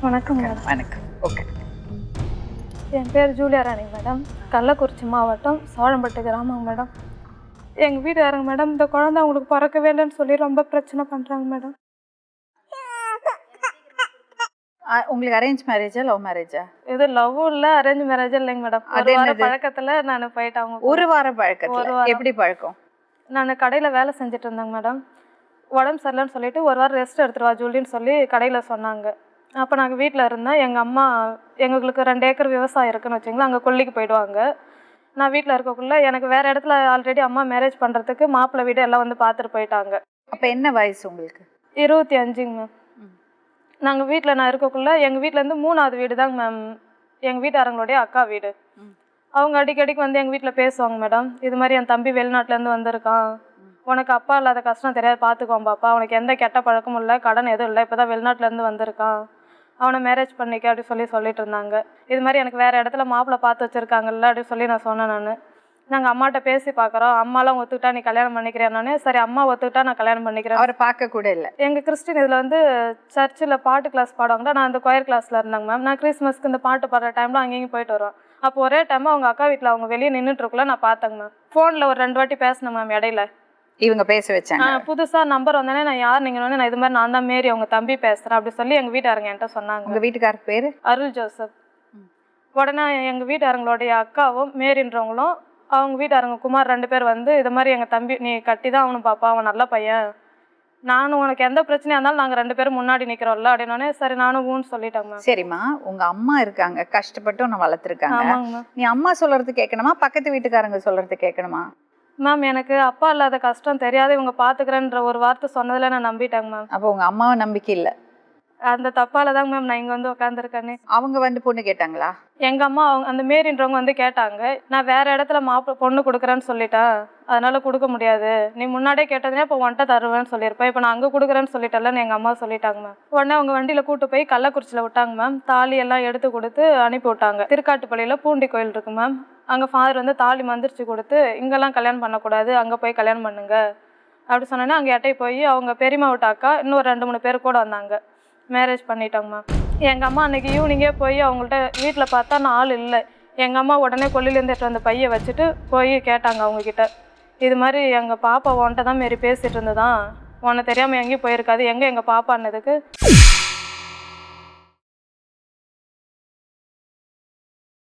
வணக்கம் மேடம். வணக்கம். ஓகே. என் பேர் ஜூலியா ராணி மேடம். கள்ளக்குறிச்சி மாவட்டம் சோழம்பட்டு கிராமங்க மேடம். எங்கள் வீட்டுக்காரங்க மேடம் இந்த குழந்தை அவங்களுக்கு பிறக்கவே இல்லைன்னு சொல்லி ரொம்ப பிரச்சனை பண்ணுறாங்க மேடம். உங்களுக்கு அரேஞ்ச் மேரேஜா லவ் மேரேஜா? இது லவ்வும் இல்லை அரேஞ்ச் மேரேஜும் இல்லைங்க மேடம். ஒரு வார பழக்கத்தில் நான் போயிட்டு அவங்க ஒரு வார பழக்கத்தில் எப்படி பழக்கம்? நான் கடையில் வேலை செஞ்சுட்டு இருந்தேங்க மேடம். உடம்பு சரியில்லைன்னு சொல்லிட்டு ஒரு வாரம் ரெஸ்ட் எடுத்துருவா ஜூலின்னு சொல்லி கடையில் சொன்னாங்க. அப்போ நாங்கள் வீட்டில் இருந்தேன். எங்கள் அம்மா எங்களுக்கு 2 ஏக்கர் விவசாயம் இருக்குன்னு வச்சிங்களேன், அங்கே கொல்லிக்கு போயிடுவாங்க. நான் வீட்டில் இருக்கக்குள்ளே எனக்கு வேறு இடத்துல ஆல்ரெடி அம்மா மேரேஜ் பண்ணுறதுக்கு மாப்பிள்ளை வீடு எல்லாம் வந்து பார்த்துட்டு போயிட்டாங்க. அப்போ என்ன வயசு உங்களுக்கு? 25ங்க மேம். நாங்கள் வீட்டில் நான் இருக்கக்குள்ளே எங்கள் வீட்டிலேருந்து 3வது வீடு தாங்க மேம் எங்கள் வீட்டுக்காரங்களுடைய அக்கா வீடு. அவங்க அடிக்கடிக்கு வந்து எங்கள் வீட்டில் பேசுவாங்க மேடம். இது மாதிரி என் தம்பி வெளிநாட்டிலேருந்து வந்திருக்கான், உனக்கு அப்பா இல்லாத கஷ்டம் தெரியாது, பார்த்துக்குவான் பாப்பா, உனக்கு எந்த கெட்ட பழக்கமும் இல்லை, கடன் எதுவும் இல்லை, இப்போ தான் வெளிநாட்டிலேருந்து வந்திருக்கான், அவனை மேரேஜ் பண்ணிக்க அப்படி சொல்லிட்டு இருந்தாங்க. இது மாதிரி எனக்கு வேறு இடத்துல மாப்பிள்ளை பார்த்து வச்சுருக்காங்கல்ல அப்படின்னு சொல்லி நான் சொன்னேன். நாங்கள் அம்மாட்ட பேசி பார்க்குறோம், அம்மாலாம் ஒத்துக்கிட்டா நீ கல்யாணம் பண்ணிக்கிறேன். சரி அம்மா ஒத்துக்கிட்டா நான் கல்யாணம் பண்ணிக்கிறேன். அவரை பார்க்க கூட இல்லை. எங்கள் கிறிஸ்டின் இதில் வந்து சர்ச்சில் பாட்டு கிளாஸ் பாடுவாங்க. நான் அந்த கொயர் கிளாஸில் இருந்தாங்க மேம். நான் கிறிஸ்மஸ்க்கு இந்த பாட்டு பாடுற டைமில் அங்கேயும் போயிட்டு வருவேன். அப்போ ஒரே டைம் அவங்க அக்கா வீட்டில் அவங்க வெளியே நின்றுட்டுருக்குள்ள நான் பார்த்தேங்க மேம். ஃபோனில் ஒரு 2 வாட்டி பேசினேன் மேம். இடையில இவங்க பேச வச்சாங்க. புதுசாக நம்பர் வந்தோடனே நான் யார் நீங்கள் வந்து நான் இது மாதிரி நான் தான் மேரி அவங்க தம்பி பேசுகிறேன் அப்படி சொல்லி எங்கள் வீட்டுக்காரங்க என்கிட்ட சொன்னாங்க. உங்கள் வீட்டுக்கார பேர்? அருள் ஜோசப். உடனே எங்கள் வீட்டுக்காரங்களுடைய அக்காவும் மேரின்றவங்களும் அவங்க வீட்டுக்காரங்க குமார் 2 பேர் வந்து இது மாதிரி எங்கள் தம்பி நீ கட்டி தான் அவனு பாப்பா, அவன் நல்ல பையன், நானும் உனக்கு எந்த பிரச்சனையாக இருந்தாலும் நாங்கள் 2 பேரும் முன்னாடி நிற்கிறோம்ல அப்படின்னோடனே சரி நானும் ஊன்னு சொல்லிட்டேங்க. சரிம்மா, உங்கள் அம்மா இருக்காங்க, கஷ்டப்பட்டு உன்னை வளர்த்துருக்காங்க. ஆமாங்க. நீ அம்மா சொல்கிறது கேட்கணுமா பக்கத்து வீட்டுக்காரங்க சொல்கிறது கேட்கணுமா? மேம் எனக்கு அப்பா இல்லாத கஷ்டம் தெரியாது, இவங்க பார்த்துக்கிறேன்ற ஒரு வார்த்தை சொன்னதில் நான் நம்பிட்டேங்க மேம். அப்போ உங்கள் அம்மாவை நம்பிக்கை இல்லை? அந்த தப்பால தாங்க மேம் நான் இங்கே வந்து உட்காந்துருக்கேனே. அவங்க வந்து பொண்ணு கேட்டாங்களா? எங்கள் அம்மா அவங்க அந்த மேரின்றவங்க வந்து கேட்டாங்க. நான் வேறு இடத்துல பொண்ணு கொடுக்குறேன்னு சொல்லிட்டேன், அதனால் கொடுக்க முடியாது, நீ முன்னாடியே கேட்டதுனே இப்போ உன்ட்ட தருவேன்னு சொல்லியிருப்பேன், இப்போ நான் அங்கே கொடுக்குறேன்னு சொல்லிட்டேன்லன்னு எங்கள் அம்மா சொல்லிட்டாங்க மேம். உடனே அவங்க வண்டியில் கூட்டு போய் கள்ளக்குறிச்சியில் விட்டாங்க மேம். தாலி எல்லாம் எடுத்து கொடுத்து அனுப்பி விட்டாங்க. திருக்காட்டுப்பள்ளியில் பூண்டி கோயில் இருக்கு மேம், அங்கே ஃபாதர் வந்து தாலி மந்திரிச்சு கொடுத்து இங்கெல்லாம் கல்யாணம் பண்ணக்கூடாது, அங்கே போய் கல்யாணம் பண்ணுங்க அப்படி சொன்னோன்னே அங்கே எட்டை போய் அவங்க பெரியம்மா விட்ட அக்கா இன்னும் 2-3 பேர் கூட வந்தாங்க. மேரேஜ் பண்ணிட்டாங்க மேம். எங்கள் அம்மா அன்றைக்கி ஈவினிங்கே போய் அவங்கள்ட்ட வீட்டில் பார்த்தா நான் ஆள் இல்லை. எங்கள் அம்மா உடனே கொல்லிலேருந்து எடுத்து வந்த பையை வச்சுட்டு போய் கேட்டாங்க அவங்கக்கிட்ட, இது மாதிரி எங்கள் பாப்பா உன்ட்ட தான் மாரி பேசிகிட்டு இருந்ததான், உன்னை தெரியாமல் எங்கேயும் போயிருக்காது, எங்கே எங்கள் பாப்பான்னதுக்கு